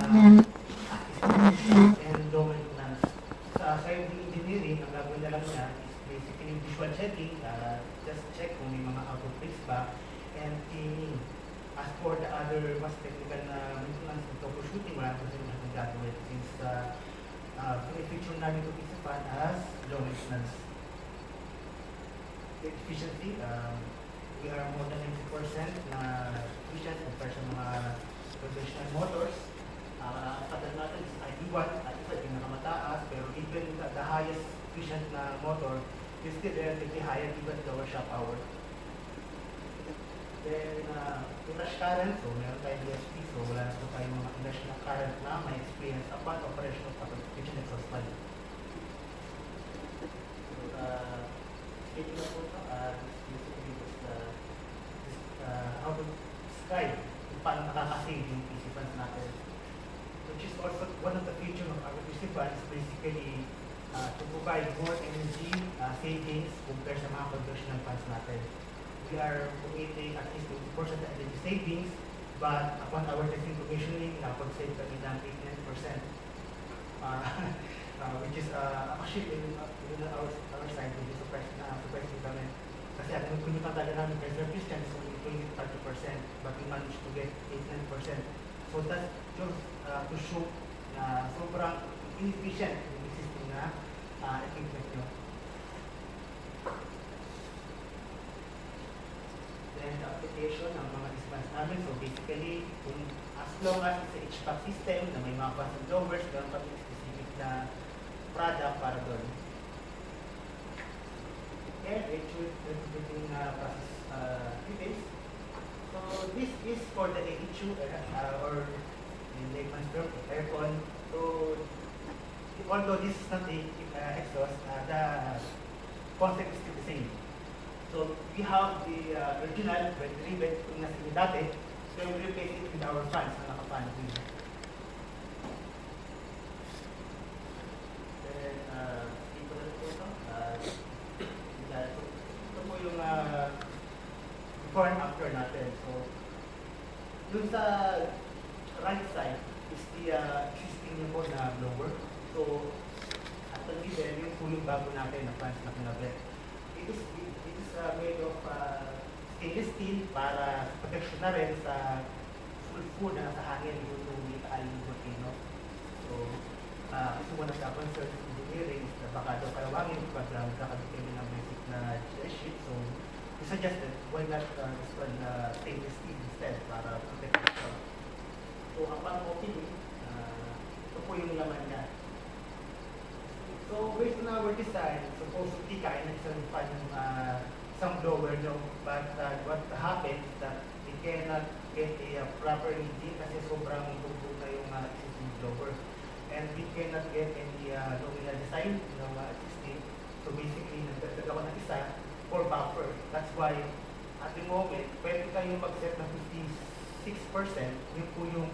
and low maintenance. Sa side ng engineering, ang gagawin na lang niya is basically visual checking, just check kung may mga out of place ba, and cleaning. As for the other mas technical na maintenance and troubleshooting, wala po sila natin gagawin since feature namin ito isa fan as low maintenance. The efficiency, we are more than 90% na efficient compared sa mga conventional motors. Pattern natin is ID1, ID1 yung nakamataas, pero even the highest efficient na motor is still relatively higher even lower shop hour. Then, rush current, so meron tayong DSP, so wala na po tayong mga rush na current na may experience upon operation of kitchen exhaust fan. So, speaking of ito, this basically was how to describe kung paano nakakasave yung PC fans natin. Which is also one of the features of our PC fans, basically to provide more energy savings compared sa mga conventional fans natin. We are creating at least 20% energy savings, but upon our testing commissioning, nakapag-save kami ng 89%. Which is actually in our side, which is surprising kami. Kasi at nung kunyutan talaga namin kay Sir Christian, is only 20-30%, but we managed to get 89%. So that just to show na sobrang inefficient yung existing na equipment nyo. Then the application ng mga dispense namin, so basically, as long as it's a HVAC system na may mga fans and blowers, meron kami specific na product para doon. And HVAC process details. So this is for the HU or in layman's term, aircon. So although this is not a exhaust, the concept is still the same. So we have the original rivet kung nasa inyo dati, so we replace it with our fans na naka-fan dito. Then, ito na po ito. Ito po yung before and after natin. So, dun sa right side is the existing nyo po na blower. So, actually, then yung pulong bago natin na fans na kinabit. It is made of stainless steel para protection na rin sa food na nasa hangin due to metaling volcano. So, kasi one of the concerns in engineering is na baka daw kalawangin pag kakabit kami ng basic na GS sheet. So, we suggested why not this one stainless steel instead para protect it. So, upon opening, ito po yung laman niya. So, based on our design, supposedly kaya na isang fan yung isang blower nyo, but what happens is that we cannot get a proper reading kasi sobrang bugbog na yung existing blower. And we cannot get any nominal design ng existing. So basically, nagdagdag ako ng isa for buffer. That's why, at the moment, pwede kayong mag-set ng 56%, yun po yung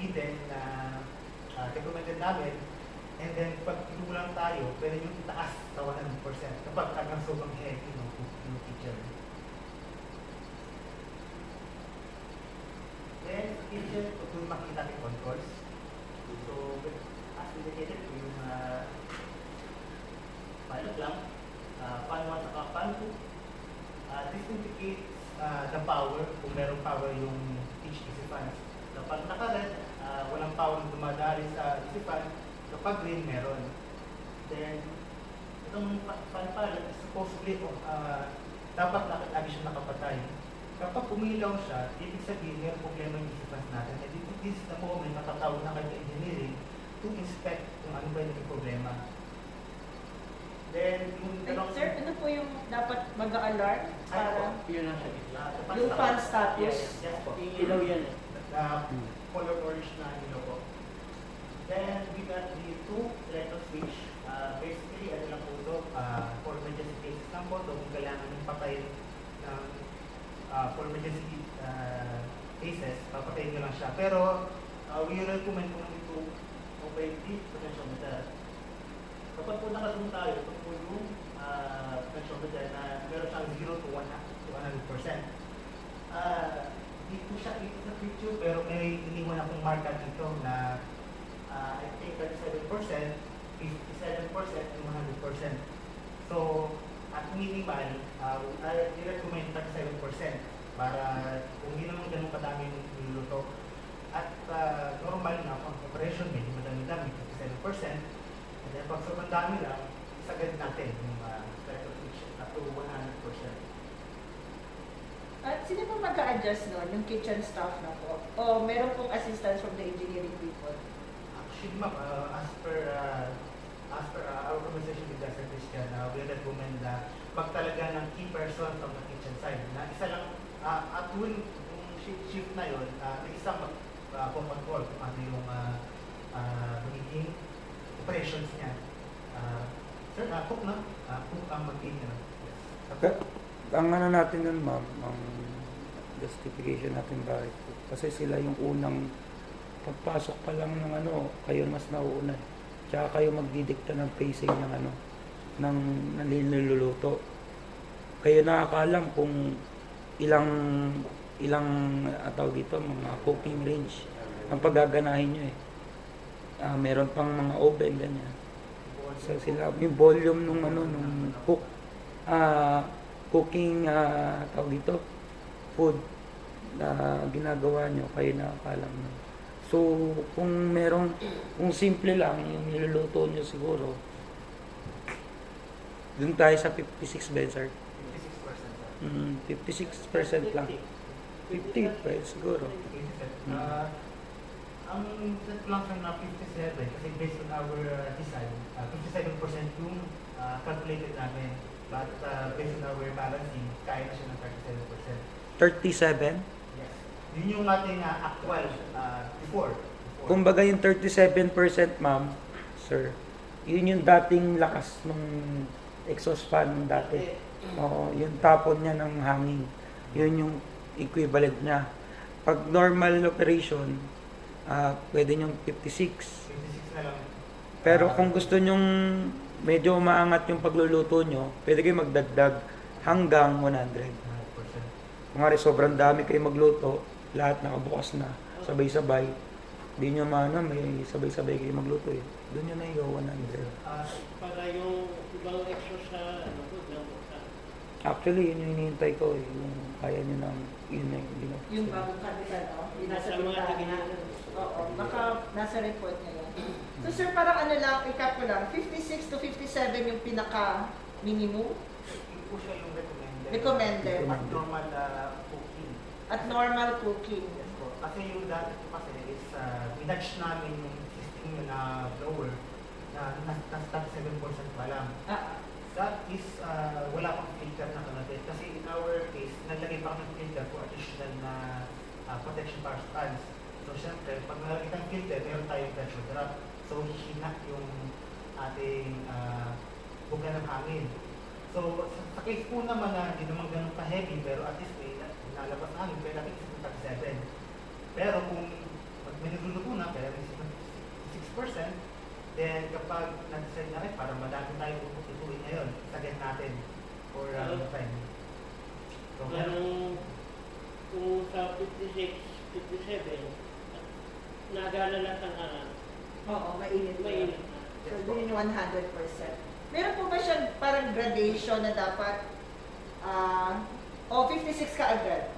hidden na recommended namin. And then, pag inulang tayo, pwede yung itaas sa 100% kapag hanggang sobrang heavy yung kitchen. Then, sa kitchen, kung makita yung controls. So, as indicated, yung pilot lang, fan 1 saka fan 2. This indicates the power, kung merong power yung HTC fans. Kapag naka-red, walang power na dumadali sa HTC fan. Kapag green, meron. Then, itong fan pilot, supposedly, dapat lagi siya nakapatay. Kapag umilaw siya, ibig sabihin, may problema yung isipans natin. And this is the moment matatawag na kayo engineering to inspect kung ano ba yung naging problema. Then, yung Sir, ano po yung dapat mag-alarm para Yun ang sabi. yung fan status? Yes po. Ilaw yan eh. Color orange na ilaw po. Then, we got the two electro switch. Basically, ano lang po ito, for emergency cases lang po ito, kung kailangan yung patay ng for emergency cases, papatayin nyo lang siya. Pero, we recommend po ng ito operative potentiometer. Kapag po nakaroon tayo, ito po yung potentiometer na meron siyang 0 to 100%. Dito siya, ito picture, pero may iniwan akong marka dito na I think 37%, 57%, and 100%. So, at minimal, I recommend 37% para kung hindi naman ganun kadami yung niluluto. At normal na pang operation, medyo madami-dami, 57%. And then pag sobrang dami lang, isagad natin yung fish up to 100%. At sino po mag-a-adjust nun? Yung kitchen staff na po? O meron pong assistance from the engineering people? Actually, ma'am, as per our conversation with Dr. Christian, we recommend na magtalaga ng key person from the kitchen side. Na isa lang, at tuwing yung shift na yun, may isang control kung ano yung magiging operations niya. Sir, cook na? Cook ang mag-in niya. Okay. Ang ano natin nun, ma'am, ang justification natin bakit. Kasi sila yung unang pagpasok pa lang ng ano, kayo mas nauuna. Tsaka kayo magdidikta ng pacing ng ano, ng niluluto. Kayo nakakaalam kung ilang tawag dito, mga cooking range ang paggaganahin nyo eh. Meron pang mga oven, ganyan. So sila, yung volume nung ano, nung cooking, tawag dito, food na ginagawa nyo, kayo nakakaalam nyo. So, kung simple lang, yung niluluto nyo siguro, dun tayo sa 56 ba, sir? 56% lang. 50 pa siguro. Ang set lang siya na 57 kasi based on our design, 57% yung calculated namin. But based on our balancing, kaya na siya ng 37%. 37? Yes. Yun yung ating actual before. Kumbaga yung 37%, ma'am, sir, yun yung dating lakas ng exhaust fan ng dati. Oo, yung tapon niya ng hangin. Yun yung equivalent niya. Pag normal operation, pwede niyong 56. 56 na lang. Pero kung gusto nyong medyo maangat yung pagluluto nyo, pwede kayo magdagdag hanggang 100. 100%. Kung nga sobrang dami kayo magluto, lahat nakabukas na, sabay-sabay. Hindi nyo maano, may sabay-sabay kayo magluto eh. Doon nyo na yung 100. Para yung ibang exos sa ano po, lang po sa... Actually, yun yung hinihintay ko eh. Yung kaya nyo ng, yun na yung Yung bagong kapitan, no? Yung nasa Sa mga bintana. taginaan. Oo, nasa report na yun. So sir, parang ano lang, recap ko lang, 56 to 57 yung pinaka-minimum Yun po siya yung recommended. Recommended. At normal cooking. at normal cooking. Yes po. Kasi yung dati po kasi is minatch namin yung system nyo na blower na nasa 7% pa lang. That is wala pang filter na kalapit. Kasi in our case, naglagay pa kami ng filter for additional na protection power fans. So syempre, pag nalagay kang filter, meron tayong pressure drop. So hina yung ating buga ng hangin. So sa case po naman na hindi naman ganun ka-heavy, pero at least may nalabas na hangin, pwede natin isipin 37. Pero kung may nagluluto na, pwede natin isipin 6%, then kapag nag-decide na rin, para madami tayo tutuin ngayon, sagad natin for time. So, Parang kung sa 56, 57, nagala lahat ang Oo, mainit. mainit. So yun yung 100%. Meron po ba siyang parang gradation na dapat 56 ka agad?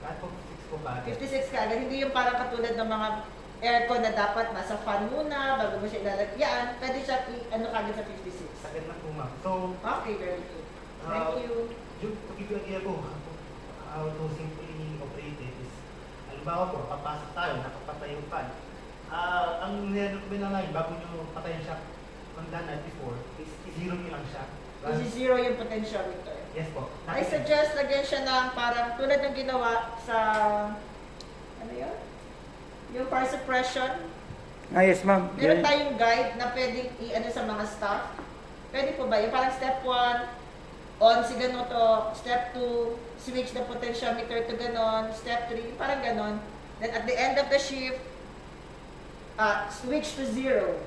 kahit po 6 po ba? 56 ka agad. Hindi yung parang katulad ng mga aircon na dapat nasa fan muna bago mo siya ilalagyan. Pwede siya ano kagad sa 56. Sagad na po ma'am. So, Okay, very good. Thank you. to give you an idea po, how to simply operate it is, halimbawa po, papasok tayo, nakapatay yung fan. Ang nirecommend na ngayon, bago nyo patayin siya, ang done at before, is zero nyo lang siya. Is 0 yung potentiometer. Yes po. I suggest lagyan siya ng parang tulad ng ginawa sa ano yun? Yung fire suppression. yes, ma'am. Meron tayong guide na pwedeng i-ano sa mga staff. Pwede po ba? Yung parang step 1, on si ganito, step 2, switch the potentiometer to ganon, step 3, parang ganon. Then at the end of the shift, switch to 0.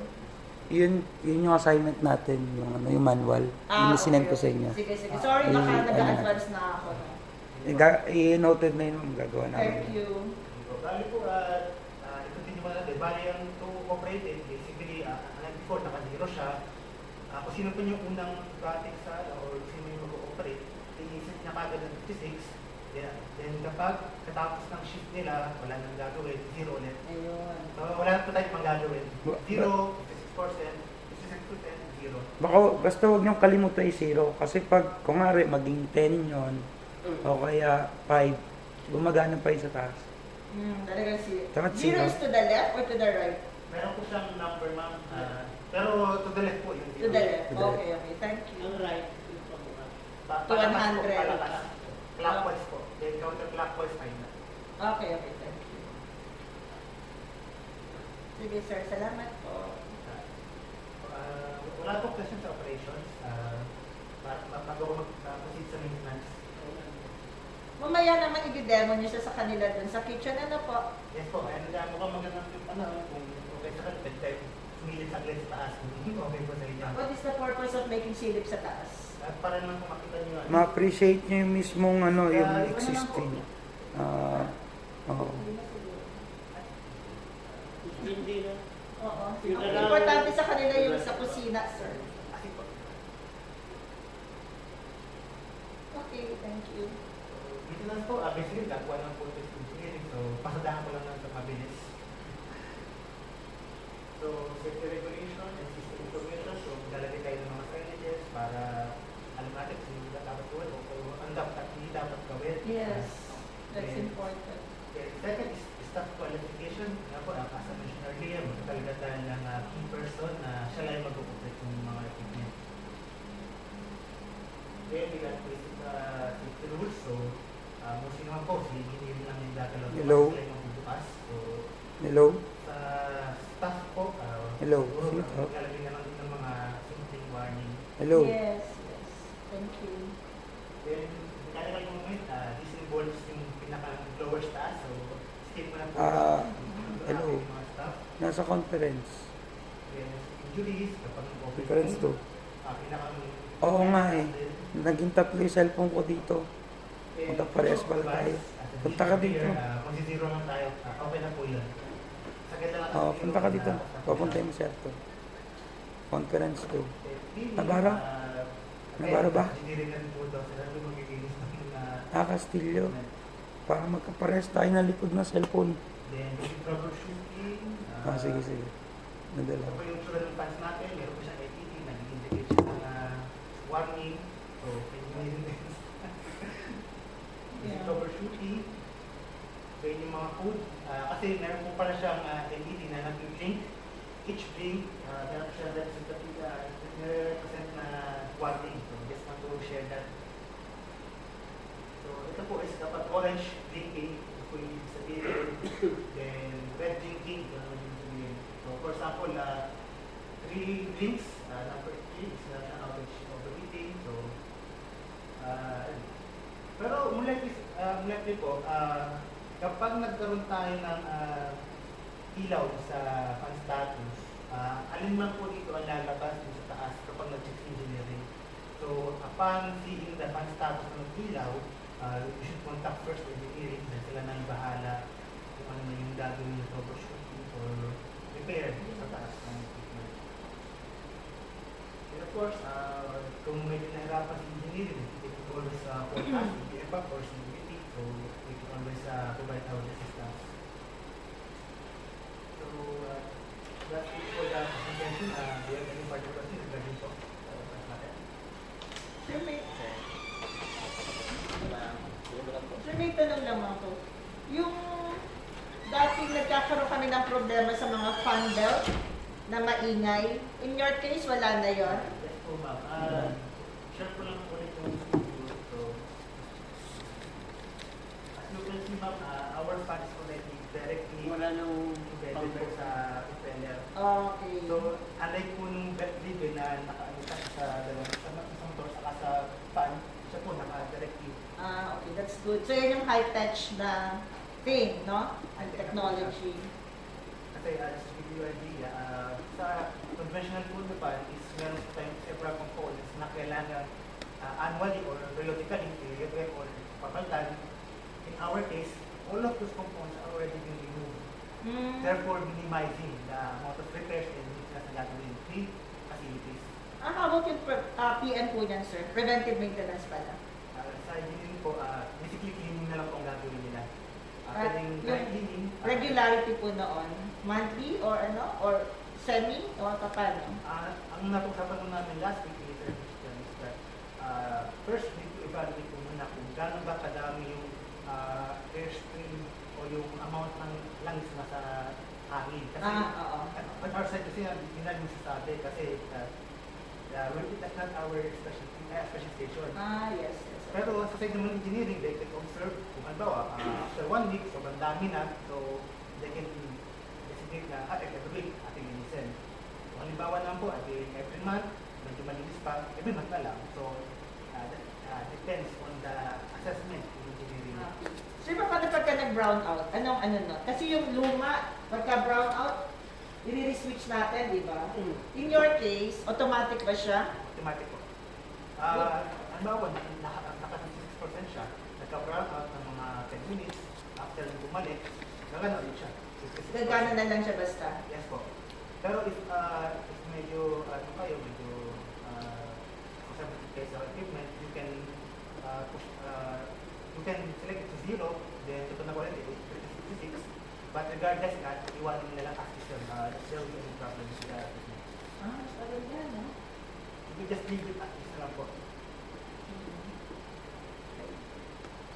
Yun yung assignment natin, yung manual. Yung sinend ko sa inyo. Sige. Sorry, baka nag-advance na ako. No? I-noted na yun, gagawa namin. Thank you. So, bali po, ito din naman natin, bali ang to operate it, basically, like before, naka-zero siya. Kung sino po yung unang bracket sa, or sino yung mag-operate, i-set niya kagad ng 56. Then kapag katapos ng shift nila, wala nang gagawin, zero ulit. Ayun. So, wala na po tayo pang gagawin. Ba- 0, 56%, 56%, 0. Baka basta huwag niyong kalimutan yung zero. Kasi pag, kung nga maging 10 yon o kaya 5, gumagana pa yun sa taas. Talagang si Dapat zero zero. is to the left or to the right? Meron po siyang number, ma'am. Pero to the left po yung To the left. To the left. Okay, okay. Thank you. Ang right, yung pabukas. To 100. Palakas. Clockwise po. Then counterclockwise tayo na. Okay, okay. Thank you. Sige, sir. Salamat po. Wala po question sa operations. Bago ako mag-proceed sa maintenance. Mamaya naman i-demo nyo siya sa kanila dun sa kitchen. Ano po? Yes po, mukhang magandang yung kung okay sa kanila, pwede tayo sumilip saglit sa taas. Kung okay po sa inyo. What is the purpose of making silip sa taas? Para naman kung makita nyo. Ma-appreciate niyo yung mismong ano, yung Iba na lang po. existing. Oo. Hindi na. Oo. Yun na Ang lang. importante sa kanila yung sa kusina, sir. Kasi po, Okay, thank you. maintenance po, basically, gagawa ng po test engineering. So, pasadahan ko lang ng mabilis. So, safety regulation and system information. So, lalagay tayo ng mga signages para alam natin kung hindi dapat gawin o ang dapat hindi dapat gawin. Yes, that's Okay. important. Okay. Second is staff qualification. Nga po, as I mentioned earlier, magkakalitan tayo ng key person na siya lang mag-operate ng mga equipment. Then, we got basic safety rules. So, mostly naman po, si engineering lang yung gagalaw. Hello? Sila yung magbubukas. So, Hello? sa staff po, Hello? siguro, Sino to? maglalagay na lang din ng mga simpleng warning. Hello? Yes, yes. Thank you. Then, mechanical movement, this involves yung pinaka-lower taas. So, skip mo na po. Hello? Yung mga staff. Nasa conference. Then, injuries, kapag nag-operate Conference po, to. pinaka- Oo nga eh. Naging tatlo yung cellphone ko dito. Then, Magkaparehas pala tayo. Punta ka dito. Kung si zero lang tayo, okay na po yun. Sagad lang Oo, natin punta ka dito. zero, Papunta yung to. Conference to. Then, Nabara? Nabara ba? engineering na rin po daw. Sila rin magigilis ng Castillo. Para magkaparehas tayo na likod na cellphone. then, basic troubleshooting. Sige, sige. Nadala. Ito po yung tsura ng fans natin. Meron po siyang LED. Nag-indicate siya ng warning. So, engineering din. Basic Yeah. troubleshooting. So, yun yung mga code. Kasi meron po pala siyang LED na nag-blink. Each blink, meron siya represent na warning. So, just want to share that. So, ito po is dapat orange blinking. Ito po yung ibig sabihin. Then, red blinking. Ito naman yung sabihin. So, for example, 3 blinks. Number 3 is na outage overheating. So, pero mulekli po, kapag nagkaroon tayo ng ilaw sa fan status, alin man po dito ang lalabas dito sa taas kapag nag-check engineering. So, upon seeing the fan status ng ilaw, you should contact first engineering dahil sila nang bahala kung ano na yung gagawin yung troubleshooting or repair sa taas ng equipment. And of course, kung medyo nahirapan sa engineering, we can always forecast EFAP or CBT, so we can always provide our assistance. So, that's it for the presentation. Do you have any further questions regarding to natin? Sir, may tanong lang ako. Yung dating nagkakaroon kami ng problema sa mga fan belt na maingay, in your case, wala na yon. Yes po, ma'am. Share ko lang ulit yung studio. So, as you can see, ma'am, our fan is already directly Wala nang embedded sa propeller. Okay. So, unlike po nung belt ribbon na naka-alitas sa isang door saka sa fan, siya po naka-directly. Okay, that's good. So, yan yung high-touch na thing, no? Ang technology. Kasi just to give you an idea, sa conventional food pan is meron po tayong several components na kailangan annually or periodically i-repair or papalitan. In our case, all of those components are already been removed. Mm. Therefore, minimizing the amount of repairs and maintenance na gagawin in three facilities. How about yung PM po niyan, sir? Preventive maintenance pala. Sa engineering po, basically cleaning na lang po ang gagawin nila. Pwedeng Yung dry cleaning. regularity po noon, monthly or ano? Or semi? Or paano? Ang napag-usapan mo namin last week is that first we need to evaluate po muna kung gano'n ba kadami yung airstream o yung amount ng langis na sa hangin. Kasi Oo. on our side kasi hindi namin masasabi kasi that's not our specialization. Yes. Pero sa side naman ng engineering, they can observe kung halimbawa, after 1 week, sobrang dami na, so they can designate na every week ating linisin. Kung halimbawa naman po, every month, medyo malinis pa, every month na lang. So, that depends on the assessment of engineering. Sir, paano pagka nag-brown out? Anong ano no? Kasi yung luma, pagka brown out, i-switch natin, di ba? In your case, automatic ba siya? Automatic po. Halimbawa, naka-66% siya, nagka-brown out ng mga 10 minutes, after bumalik, gagana ulit siya. 66%. Gagana na lang siya basta. Yes po. Pero if medyo, medyo conservative kayo sa equipment, you can select it to 0, then ito na ko rin, it is 66. But regardless that, iwanan nila lang as is yun. There will be any problem with the equipment. Sabi niya, no? You just leave it as is na lang po.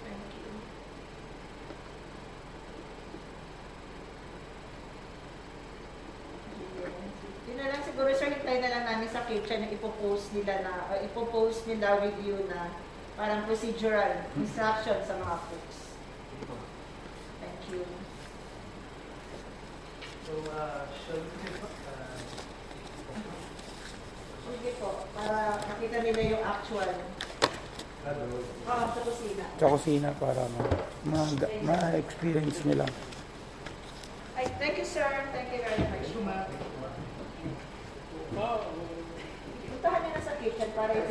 Thank you. Yun na lang siguro, sir, hintay na lang namin sa kitchen na ipopost nila with you na parang procedural instruction sa mga cooks. Sige po. Thank you. So, shall we proceed po? Sige po, para makita nila yung actual. Sa kusina. Sa kusina para ma-experience nila. Ay, thank you, sir. Thank you very much. Thank you, ma'am. Wow. Puntahan niyo na sa kitchen para i